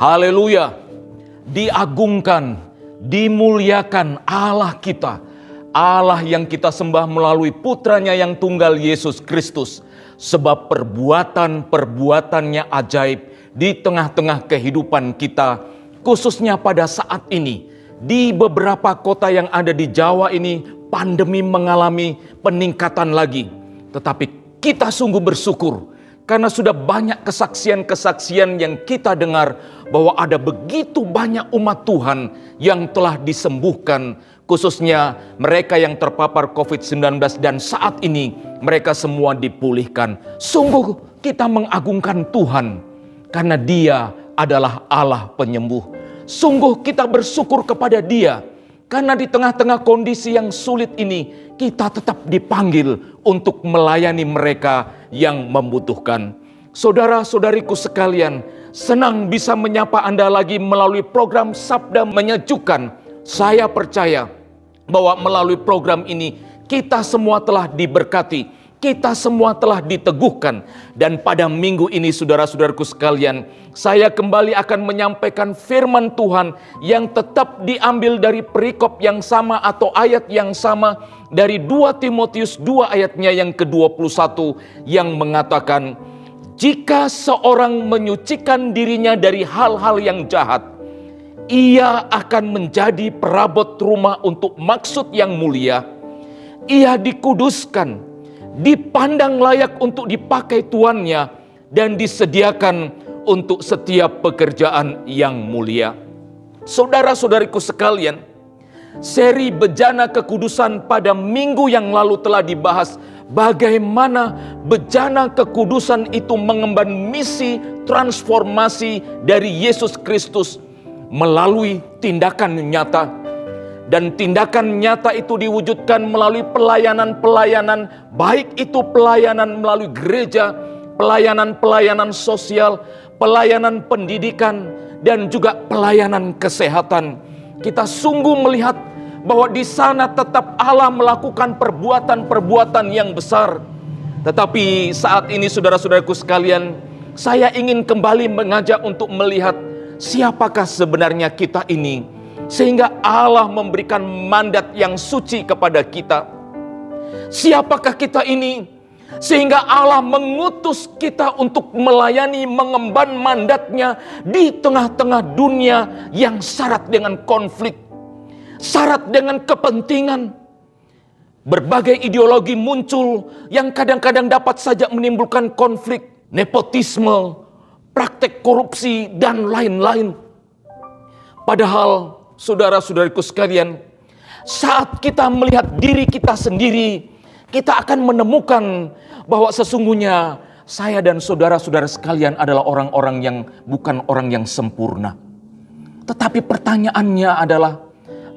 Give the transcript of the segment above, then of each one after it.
Haleluya. Diagungkan, dimuliakan Allah kita. Allah yang kita sembah melalui putranya yang tunggal Yesus Kristus. Sebab perbuatan-perbuatannya ajaib di tengah-tengah kehidupan kita. Khususnya pada saat ini. Di beberapa kota yang ada di Jawa ini, pandemi mengalami peningkatan lagi. Tetapi kita sungguh bersyukur. Karena sudah banyak kesaksian-kesaksian yang kita dengar bahwa ada begitu banyak umat Tuhan yang telah disembuhkan. Khususnya mereka yang terpapar COVID-19 dan saat ini mereka semua dipulihkan. Sungguh kita mengagungkan Tuhan karena Dia adalah Allah penyembuh. Sungguh kita bersyukur kepada Dia karena di tengah-tengah kondisi yang sulit ini kita tetap dipanggil untuk melayani mereka yang membutuhkan. Saudara-saudariku sekalian, senang bisa menyapa Anda lagi melalui program Sabda Menyejukkan. Saya percaya bahwa melalui program ini kita semua telah diberkati, kita semua telah diteguhkan. Dan pada minggu ini saudara-saudaraku sekalian, saya kembali akan menyampaikan firman Tuhan yang tetap diambil dari perikop yang sama atau ayat yang sama dari 2 Timotius 2 ayatnya yang ke-21 yang mengatakan, jika seorang menyucikan dirinya dari hal-hal yang jahat, ia akan menjadi perabot rumah untuk maksud yang mulia. Ia dikuduskan, dipandang layak untuk dipakai tuannya, dan disediakan untuk setiap pekerjaan yang mulia. Saudara-saudariku sekalian, seri Bejana Kekudusan pada minggu yang lalu telah dibahas bagaimana bejana kekudusan itu mengemban misi transformasi dari Yesus Kristus melalui tindakan nyata. Dan tindakan nyata itu diwujudkan melalui pelayanan-pelayanan, baik itu pelayanan melalui gereja, pelayanan-pelayanan sosial, pelayanan pendidikan, dan juga pelayanan kesehatan. Kita sungguh melihat bahwa di sana tetap Allah melakukan perbuatan-perbuatan yang besar. Tetapi saat ini saudara-saudaraku sekalian, saya ingin kembali mengajak untuk melihat siapakah sebenarnya kita ini, sehingga Allah memberikan mandat yang suci kepada kita. Siapakah kita ini, sehingga Allah mengutus kita untuk melayani, mengemban mandatnya di tengah-tengah dunia yang syarat dengan konflik, syarat dengan kepentingan. Berbagai ideologi muncul yang kadang-kadang dapat saja menimbulkan konflik, nepotisme, praktek korupsi, dan lain-lain. Padahal saudara-saudariku sekalian, saat kita melihat diri kita sendiri, kita akan menemukan bahwa sesungguhnya saya dan saudara-saudara sekalian adalah orang-orang yang bukan orang yang sempurna. Tetapi pertanyaannya adalah,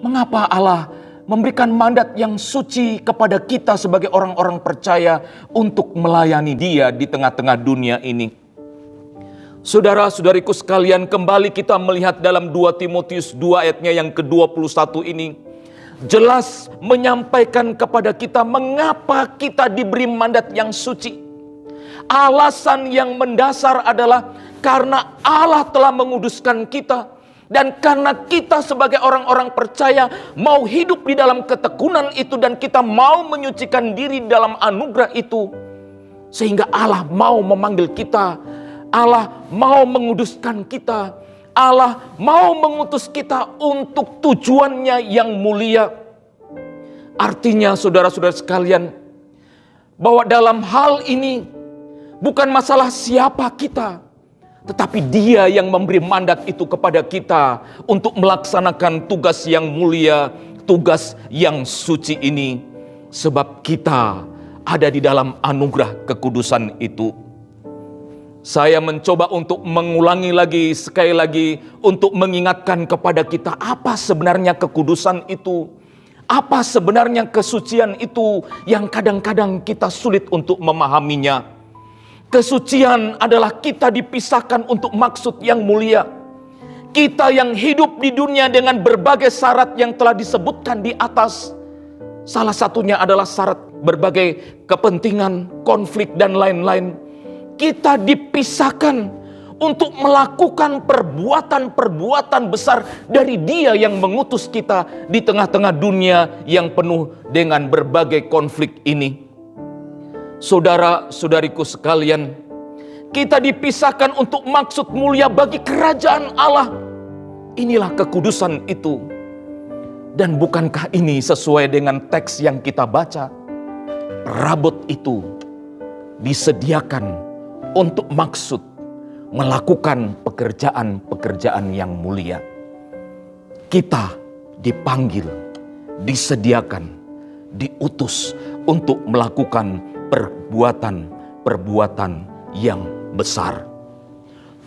mengapa Allah memberikan mandat yang suci kepada kita sebagai orang-orang percaya untuk melayani Dia di tengah-tengah dunia ini? Saudara-saudariku sekalian, kembali kita melihat dalam 2 Timotius 2 ayatnya yang ke-21 ini, jelas menyampaikan kepada kita mengapa kita diberi mandat yang suci. Alasan yang mendasar adalah karena Allah telah menguduskan kita. Dan karena kita sebagai orang-orang percaya mau hidup di dalam ketekunan itu, dan kita mau menyucikan diri dalam anugerah itu, sehingga Allah mau memanggil kita, Allah mau menguduskan kita, Allah mau mengutus kita untuk tujuannya yang mulia. Artinya saudara-saudara sekalian, bahwa dalam hal ini bukan masalah siapa kita, tetapi Dia yang memberi mandat itu kepada kita untuk melaksanakan tugas yang mulia, tugas yang suci ini. Sebab kita ada di dalam anugerah kekudusan itu. Saya mencoba untuk mengulangi lagi, sekali lagi, untuk mengingatkan kepada kita apa sebenarnya kekudusan itu. Apa sebenarnya kesucian itu yang kadang-kadang kita sulit untuk memahaminya. Kesucian adalah kita dipisahkan untuk maksud yang mulia. Kita yang hidup di dunia dengan berbagai syarat yang telah disebutkan di atas. Salah satunya adalah syarat berbagai kepentingan, konflik, dan lain-lain. Kita dipisahkan untuk melakukan perbuatan-perbuatan besar dari Dia yang mengutus kita di tengah-tengah dunia yang penuh dengan berbagai konflik ini. Saudara-saudariku sekalian, kita dipisahkan untuk maksud mulia bagi kerajaan Allah. Inilah kekudusan itu. Dan bukankah ini sesuai dengan teks yang kita baca? Perabot itu disediakan untuk maksud melakukan pekerjaan-pekerjaan yang mulia. Kita dipanggil, disediakan, diutus untuk melakukan perbuatan-perbuatan yang besar.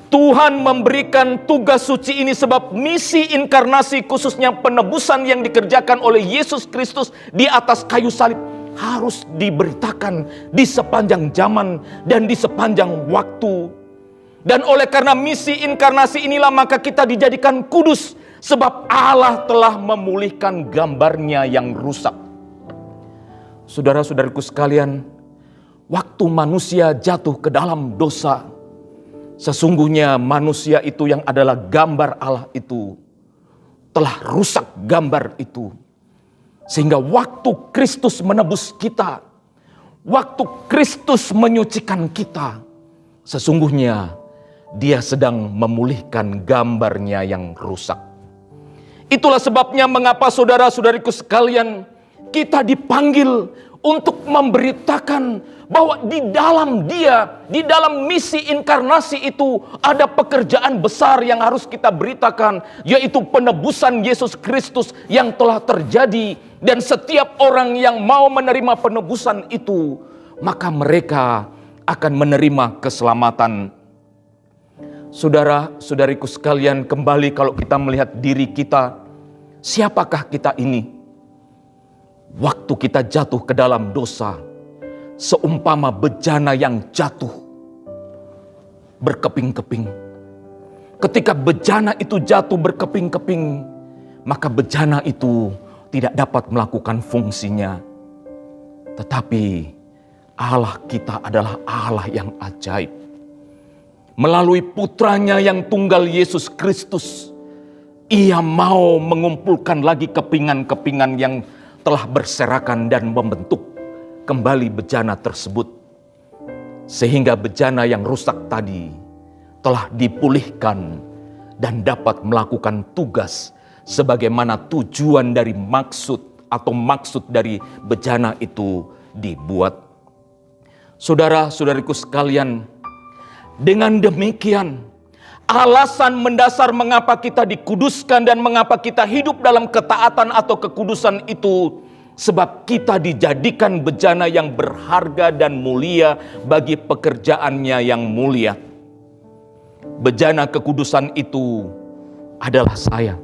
Tuhan memberikan tugas suci ini sebab misi inkarnasi, khususnya penebusan yang dikerjakan oleh Yesus Kristus di atas kayu salib, harus diberitakan di sepanjang zaman dan di sepanjang waktu. Dan oleh karena misi inkarnasi inilah maka kita dijadikan kudus, sebab Allah telah memulihkan gambarnya yang rusak. Saudara-saudariku sekalian, waktu manusia jatuh ke dalam dosa, sesungguhnya manusia itu yang adalah gambar Allah itu telah rusak gambar itu. Sehingga waktu Kristus menebus kita, waktu Kristus menyucikan kita, sesungguhnya Dia sedang memulihkan gambarnya yang rusak. Itulah sebabnya mengapa saudara-saudariku sekalian, kita dipanggil untuk memberitakan bahwa di dalam Dia, di dalam misi inkarnasi itu ada pekerjaan besar yang harus kita beritakan, yaitu penebusan Yesus Kristus yang telah terjadi. Dan setiap orang yang mau menerima penebusan itu, maka akan menerima keselamatan. Saudara-saudariku sekalian, kembali kalau kita melihat diri kita, siapakah kita ini? Waktu kita jatuh ke dalam dosa, seumpama bejana yang jatuh berkeping-keping. Ketika bejana itu jatuh berkeping-keping, maka bejana itu tidak dapat melakukan fungsinya. Tetapi Allah kita adalah Allah yang ajaib. Melalui putranya yang tunggal Yesus Kristus, Ia mau mengumpulkan lagi kepingan-kepingan yang telah berserakan dan membentuk kembali bejana tersebut. Sehingga bejana yang rusak tadi telah dipulihkan dan dapat melakukan tugas sebagaimana tujuan dari maksud dari bejana itu dibuat. Saudara-saudariku sekalian, dengan demikian alasan mendasar mengapa kita dikuduskan dan mengapa kita hidup dalam ketaatan atau kekudusan itu, sebab kita dijadikan bejana yang berharga dan mulia bagi pekerjaannya yang mulia. Bejana kekudusan itu adalah saya.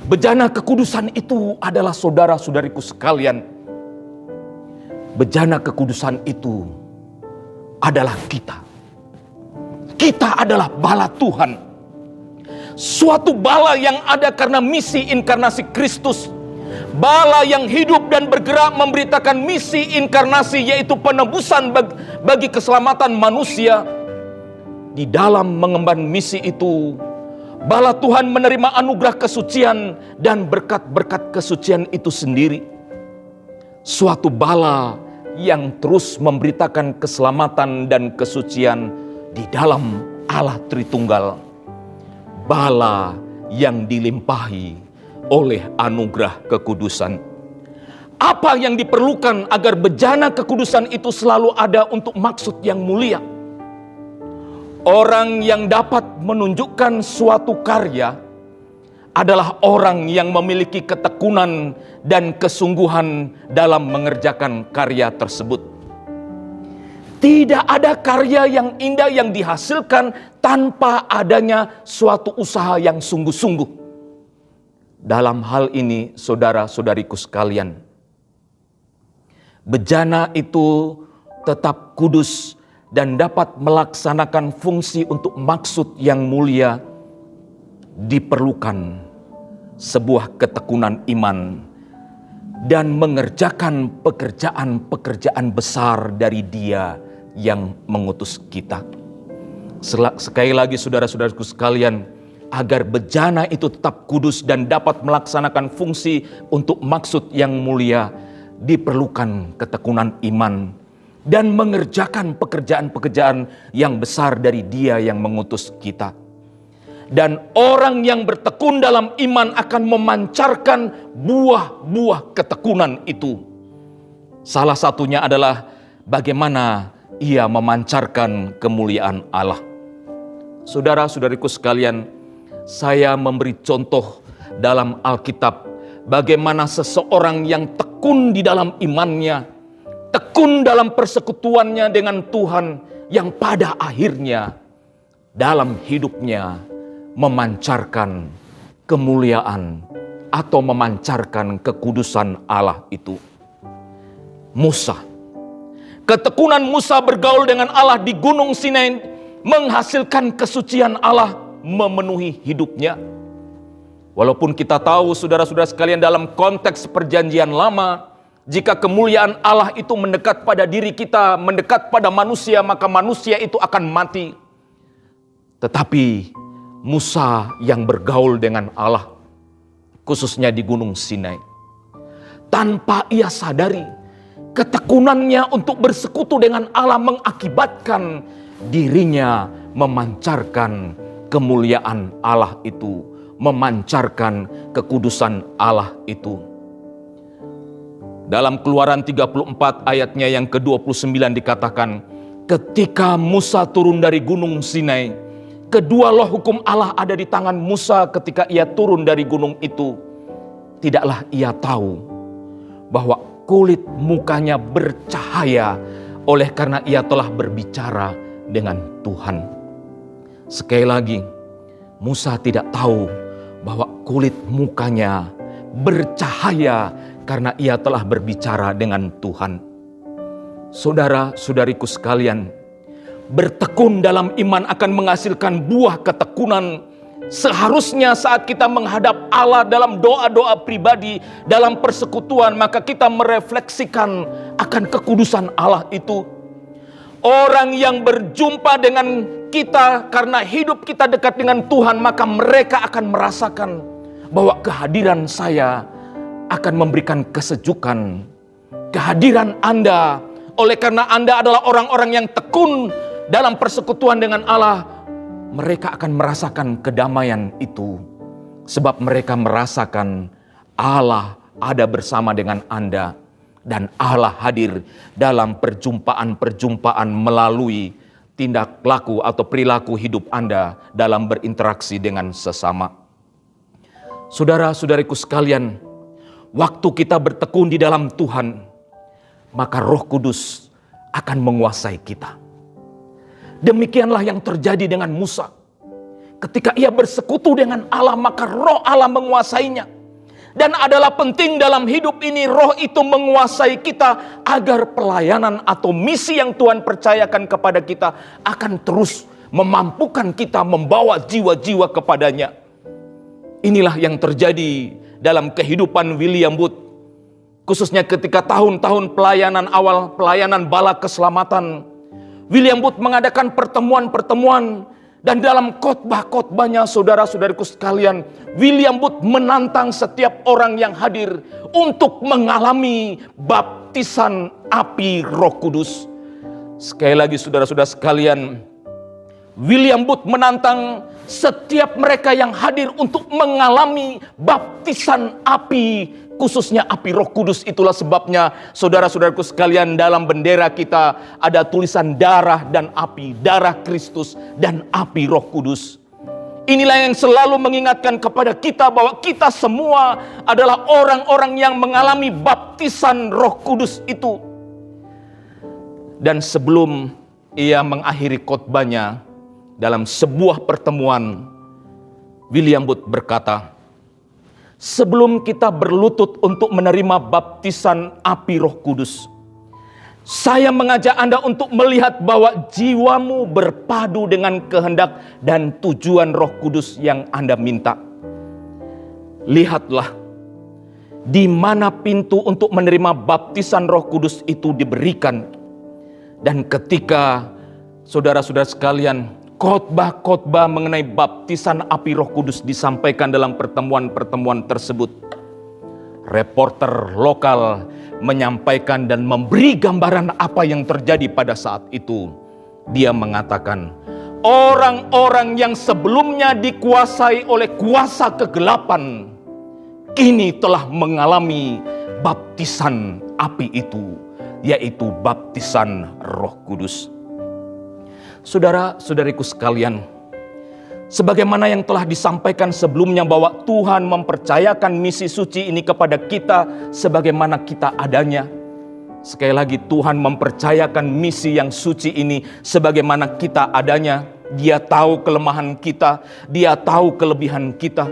Bejana kekudusan itu adalah saudara-saudariku sekalian. Bejana kekudusan itu adalah kita. Kita adalah bala Tuhan. Suatu bala yang ada karena misi inkarnasi Kristus. Bala yang hidup dan bergerak memberitakan misi inkarnasi, yaitu penebusan bagi keselamatan manusia. Di dalam mengemban misi itu, bala Tuhan menerima anugerah kesucian dan berkat-berkat kesucian itu sendiri. Suatu bala yang terus memberitakan keselamatan dan kesucian di dalam Allah Tritunggal. Bala yang dilimpahi oleh anugerah kekudusan. Apa yang diperlukan agar bejana kekudusan itu selalu ada untuk maksud yang mulia? Orang yang dapat menunjukkan suatu karya adalah orang yang memiliki ketekunan dan kesungguhan dalam mengerjakan karya tersebut. Tidak ada karya yang indah yang dihasilkan tanpa adanya suatu usaha yang sungguh-sungguh. Dalam hal ini, saudara-saudariku sekalian, bejana itu tetap kudus dan dapat melaksanakan fungsi untuk maksud yang mulia. Diperlukan sebuah ketekunan iman dan mengerjakan pekerjaan-pekerjaan besar dari Dia yang mengutus kita. Sekali lagi saudara-saudaraku sekalian, agar bejana itu tetap kudus dan dapat melaksanakan fungsi untuk maksud yang mulia, diperlukan ketekunan iman dan mengerjakan pekerjaan-pekerjaan yang besar dari Dia yang mengutus kita. Dan orang yang bertekun dalam iman akan memancarkan buah-buah ketekunan itu. Salah satunya adalah bagaimana ia memancarkan kemuliaan Allah. Saudara-saudariku sekalian, saya memberi contoh dalam Alkitab bagaimana seseorang yang tekun di dalam imannya, tekun dalam persekutuannya dengan Tuhan, yang pada akhirnya dalam hidupnya memancarkan kemuliaan atau memancarkan kekudusan Allah itu. Musa, ketekunan Musa bergaul dengan Allah di Gunung Sinai menghasilkan kesucian Allah memenuhi hidupnya. Walaupun kita tahu saudara-saudara sekalian dalam konteks perjanjian lama, jika kemuliaan Allah itu mendekat pada diri kita, mendekat pada manusia, maka manusia itu akan mati. Tetapi Musa yang bergaul dengan Allah, khususnya di Gunung Sinai, tanpa ia sadari, ketekunannya untuk bersekutu dengan Allah mengakibatkan dirinya memancarkan kemuliaan Allah itu, memancarkan kekudusan Allah itu. Dalam Keluaran 34 ayatnya yang ke-29 dikatakan, ketika Musa turun dari Gunung Sinai, kedua loh hukum Allah ada di tangan Musa ketika ia turun dari gunung itu. Tidaklah ia tahu bahwa kulit mukanya bercahaya oleh karena ia telah berbicara dengan Tuhan. Sekali lagi, Musa tidak tahu bahwa kulit mukanya bercahaya karena ia telah berbicara dengan Tuhan. Saudara-saudariku sekalian, bertekun dalam iman akan menghasilkan buah ketekunan. Seharusnya saat kita menghadap Allah dalam doa-doa pribadi, dalam persekutuan, maka kita merefleksikan akan kekudusan Allah itu. Orang yang berjumpa dengan kita karena hidup kita dekat dengan Tuhan, maka mereka akan merasakan bahwa kehadiran saya akan memberikan kesejukan. Kehadiran Anda, oleh karena Anda adalah orang-orang yang tekun dalam persekutuan dengan Allah, mereka akan merasakan kedamaian itu. Sebab mereka merasakan Allah ada bersama dengan Anda. Dan Allah hadir dalam perjumpaan-perjumpaan melalui tindak laku atau perilaku hidup Anda dalam berinteraksi dengan sesama. Saudara-saudariku sekalian, waktu kita bertekun di dalam Tuhan, maka Roh Kudus akan menguasai kita. Demikianlah yang terjadi dengan Musa. Ketika ia bersekutu dengan Allah, maka Roh Allah menguasainya. Dan adalah penting dalam hidup ini Roh itu menguasai kita agar pelayanan atau misi yang Tuhan percayakan kepada kita akan terus memampukan kita membawa jiwa-jiwa kepadanya. Inilah yang terjadi dalam kehidupan William Booth. Khususnya ketika tahun-tahun pelayanan awal, pelayanan bala keselamatan, William Booth mengadakan pertemuan-pertemuan. Dan dalam khotbah-khotbahnya saudara-saudariku sekalian, William Booth menantang setiap orang yang hadir untuk mengalami baptisan api Roh Kudus. Sekali lagi saudara-saudara sekalian, William Booth menantang setiap mereka yang hadir untuk mengalami baptisan api, khususnya api Roh Kudus. Itulah sebabnya saudara-saudaraku sekalian, dalam bendera kita ada tulisan darah dan api, darah Kristus dan api Roh Kudus. Inilah yang selalu mengingatkan kepada kita bahwa kita semua adalah orang-orang yang mengalami baptisan Roh Kudus itu. Dan sebelum ia mengakhiri khotbahnya dalam sebuah pertemuan, William Booth berkata, sebelum kita berlutut untuk menerima baptisan api Roh Kudus, saya mengajak Anda untuk melihat bahwa jiwamu berpadu dengan kehendak dan tujuan Roh Kudus yang Anda minta. Lihatlah, di mana pintu untuk menerima baptisan Roh Kudus itu diberikan. Dan ketika saudara-saudara sekalian, khotbah-khotbah mengenai baptisan api Roh Kudus disampaikan dalam pertemuan-pertemuan tersebut. Reporter lokal menyampaikan dan memberi gambaran apa yang terjadi pada saat itu. Dia mengatakan, orang-orang yang sebelumnya dikuasai oleh kuasa kegelapan, kini telah mengalami baptisan api itu, yaitu baptisan Roh Kudus. Saudara-saudariku sekalian, sebagaimana yang telah disampaikan sebelumnya bahwa Tuhan mempercayakan misi suci ini kepada kita sebagaimana kita adanya. Sekali lagi, Tuhan mempercayakan misi yang suci ini sebagaimana kita adanya. Dia tahu kelemahan kita, Dia tahu kelebihan kita.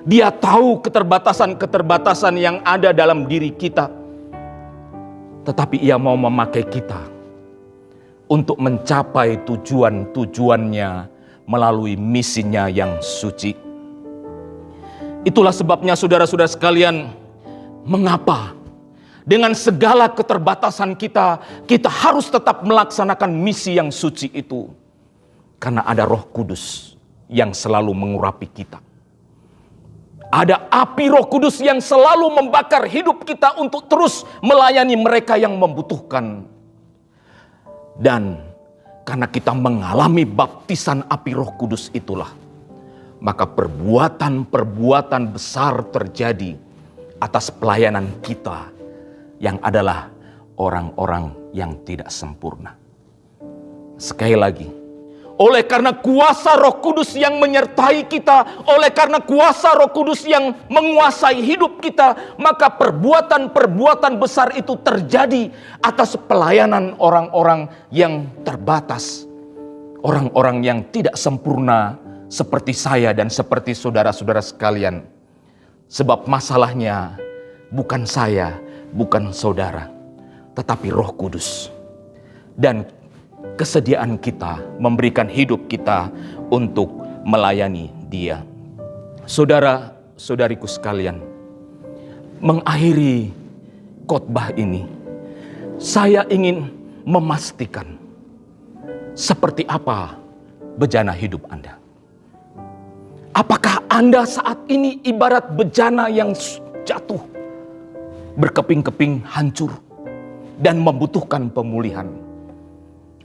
Dia tahu keterbatasan-keterbatasan yang ada dalam diri kita. Tetapi Ia mau memakai kita untuk mencapai tujuan-tujuannya melalui misinya yang suci. Itulah sebabnya saudara-saudara sekalian, mengapa dengan segala keterbatasan kita, kita harus tetap melaksanakan misi yang suci itu. Karena ada Roh Kudus yang selalu mengurapi kita. Ada api Roh Kudus yang selalu membakar hidup kita untuk terus melayani mereka yang membutuhkan. Dan karena kita mengalami baptisan api Roh Kudus itulah, maka perbuatan-perbuatan besar terjadi atas pelayanan kita yang adalah orang-orang yang tidak sempurna. Sekali lagi, oleh karena kuasa Roh Kudus yang menyertai kita, oleh karena kuasa Roh Kudus yang menguasai hidup kita, maka perbuatan-perbuatan besar itu terjadi atas pelayanan orang-orang yang terbatas, orang-orang yang tidak sempurna seperti saya dan seperti saudara-saudara sekalian. Sebab masalahnya bukan saya, bukan saudara, tetapi Roh Kudus. Dan kesediaan kita memberikan hidup kita untuk melayani Dia. Saudara-saudariku sekalian, mengakhiri khotbah ini, saya ingin memastikan seperti apa bejana hidup Anda. Apakah Anda saat ini ibarat bejana yang jatuh, berkeping-keping hancur dan membutuhkan pemulihan?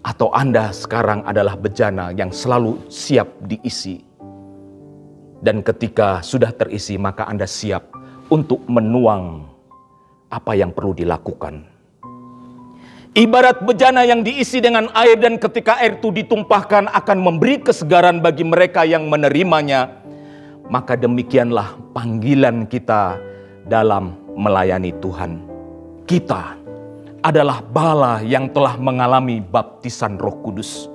Atau Anda sekarang adalah bejana yang selalu siap diisi. Dan ketika sudah terisi, maka Anda siap untuk menuang apa yang perlu dilakukan. Ibarat bejana yang diisi dengan air, dan ketika air itu ditumpahkan akan memberi kesegaran bagi mereka yang menerimanya. Maka demikianlah panggilan kita dalam melayani Tuhan. Kita adalah bala yang telah mengalami baptisan Roh Kudus.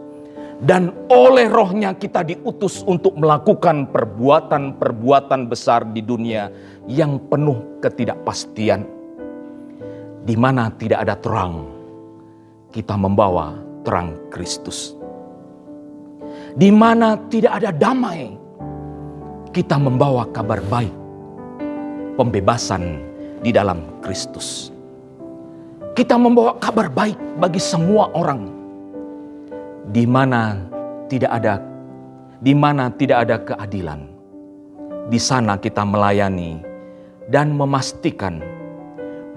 Dan oleh Roh-Nya kita diutus untuk melakukan perbuatan-perbuatan besar di dunia yang penuh ketidakpastian. Di mana tidak ada terang, kita membawa terang Kristus. Di mana tidak ada damai, kita membawa kabar baik, pembebasan di dalam Kristus. Kita membawa kabar baik bagi semua orang. Di mana tidak ada keadilan, di sana kita melayani dan memastikan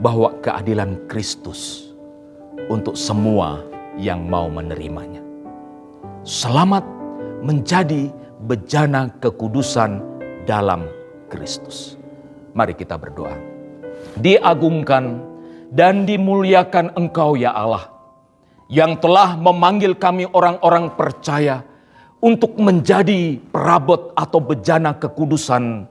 bahwa keadilan Kristus untuk semua yang mau menerimanya. Selamat menjadi bejana kekudusan dalam Kristus. Mari kita berdoa. Diagungkan dan dimuliakan Engkau ya Allah, yang telah memanggil kami orang-orang percaya untuk menjadi perabot atau bejana kekudusan,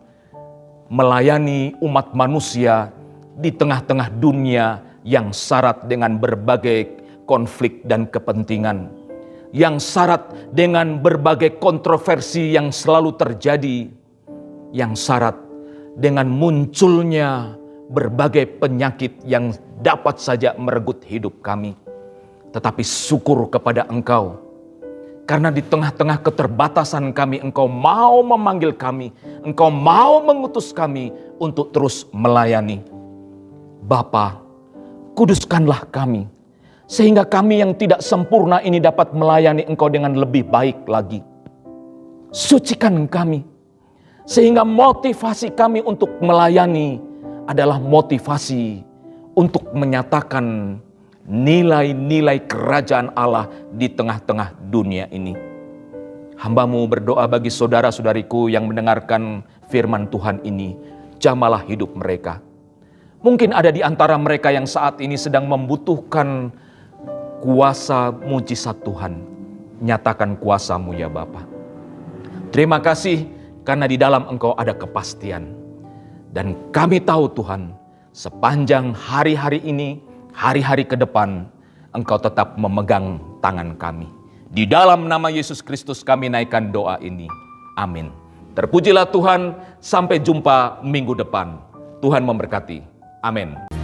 melayani umat manusia di tengah-tengah dunia yang syarat dengan berbagai konflik dan kepentingan, yang syarat dengan berbagai kontroversi yang selalu terjadi, yang syarat dengan munculnya berbagai penyakit yang dapat saja merenggut hidup kami. Tetapi syukur kepada Engkau, karena di tengah-tengah keterbatasan kami, Engkau mau memanggil kami, Engkau mau mengutus kami untuk terus melayani. Bapa, kuduskanlah kami, Sehingga kami yang tidak sempurna ini dapat melayani Engkau dengan lebih baik lagi. Sucikan kami, sehingga motivasi kami untuk melayani adalah motivasi untuk menyatakan nilai-nilai kerajaan Allah di tengah-tengah dunia ini. Hamba-Mu berdoa bagi saudara-saudariku yang mendengarkan firman Tuhan ini, jamalah hidup mereka. Mungkin ada di antara mereka yang saat ini sedang membutuhkan kuasa mujizat Tuhan. Nyatakan kuasa-Mu ya Bapa. Terima kasih karena di dalam Engkau ada kepastian. Dan kami tahu Tuhan, sepanjang hari-hari ini, hari-hari ke depan, Engkau tetap memegang tangan kami. Di dalam nama Yesus Kristus kami naikkan doa ini. Amin. Terpujilah Tuhan, sampai jumpa minggu depan. Tuhan memberkati. Amin.